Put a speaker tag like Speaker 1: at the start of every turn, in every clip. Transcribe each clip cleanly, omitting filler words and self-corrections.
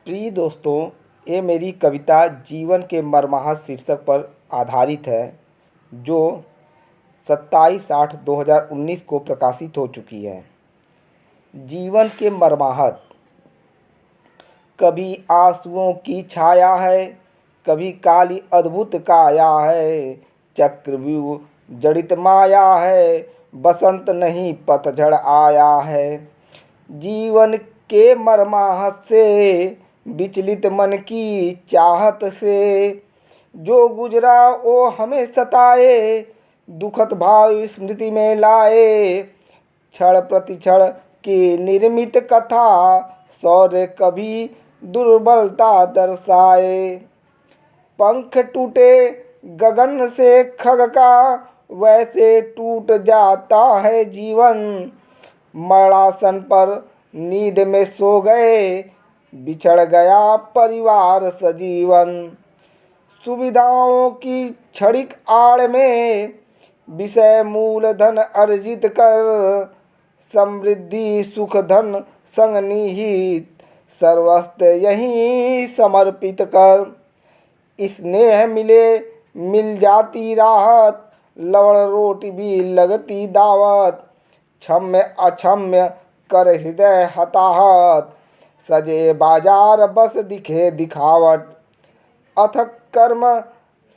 Speaker 1: प्रिय दोस्तों, ये मेरी कविता जीवन के मर्माहत शीर्षक पर आधारित है, जो 27/8/2019 को प्रकाशित हो चुकी है। जीवन के मर्माहत। कभी आंसुओं की छाया है, कभी काली अद्भुत काया है। चक्रव्यूह जड़ित माया है, बसंत नहीं पतझड़ आया है। जीवन के मर्माहत से, विचलित मन की चाहत से, जो गुजरा वो हमें सताए, दुखद भाव स्मृति में लाए। क्षण प्रतिक्षण की निर्मित कथा, शौर्य कभी दुर्बलता दर्शाए। पंख टूटे गगन से खग का, वैसे टूट जाता है जीवन। मरणासन पर नींद में सो गए, बिछड़ गया परिवार सजीवन। सुविधाओं की क्षणिक आड़ में, विषय मूलधन अर्जित कर। समृद्धि सुख धन संग निहित, सर्वस्व यहीं समर्पित कर। स्नेह मिले मिल जाती राहत, लवण रोटी भी लगती दावत। क्षम्य अक्षम्य कर हृदय हताहत, सजे बाजार बस दिखे दिखावट। अथक कर्म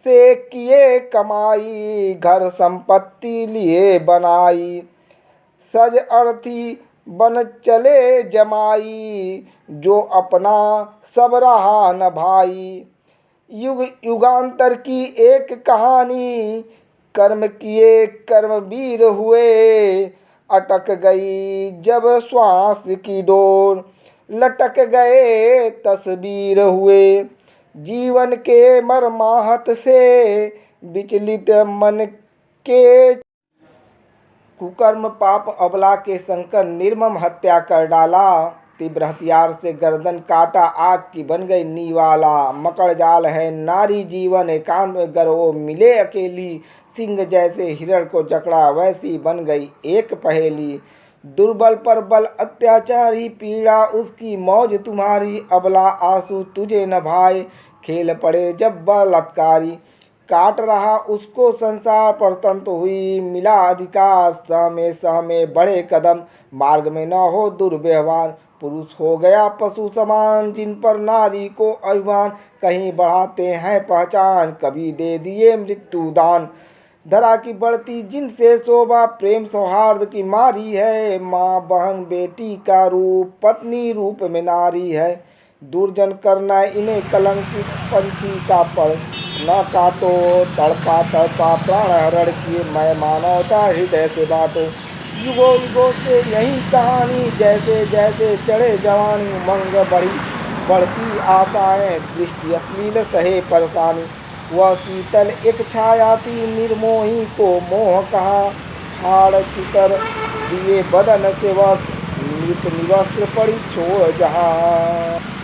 Speaker 1: से किए कमाई, घर संपत्ति लिए बनाई। सज अर्थी बन चले जमाई, जो अपना सब रहा न भाई। युग युगांतर की एक कहानी, कर्म किए कर्मवीर हुए। अटक गई जब श्वास की डोर, लटक गए तस्वीर हुए। जीवन के मर्माहत से, विचलित मन के कुकर्म पाप अबला के संकर निर्मम हत्या कर डाला। तीव्र हथियार से गर्दन काटा, आग की बन गई निवाला। मकड़ जाल है नारी जीवन, एकांत में गर वो मिले अकेली। सिंह जैसे हिरण को जकड़ा, वैसी बन गई एक पहेली। दुर्बल पर बल अत्याचारी, पीड़ा उसकी मौज तुम्हारी। अबला आंसू तुझे न भाए, खेल पड़े जब बलात्कारी। काट रहा उसको संसार, परतंत्र हुई मिला अधिकार। सहमे सहमे बढ़े कदम, मार्ग में न हो दुर्व्यवहार। पुरुष हो गया पशु समान, जिन पर नारी को अभिमान। कहीं बढ़ाते हैं पहचान, कभी दे दिए मृत्यु दान। धरा की बढ़ती जिनसे शोभा, प्रेम सौहार्द की मारी है। माँ बहन बेटी का रूप, पत्नी रूप में नारी है। दुर्जन करना इन्हें कलंकित, पंछी का पर न काटो। तड़पा तड़पा प्राण हरण किए, मैं मानवता हृदय से बांटो। युगों युगों से यही कहानी, जैसे जैसे चढ़े जवानी। उमंग बढ़ती आशाएं, दृष्टि अश्लील सहे परेशानी। वह शीतल एक छाया थी, निर्मोही को मोह कहा। फाड़ चितर दिए बदन से वस्त्र, मृत निवस्त्र पड़ी छोड़ जहाँ।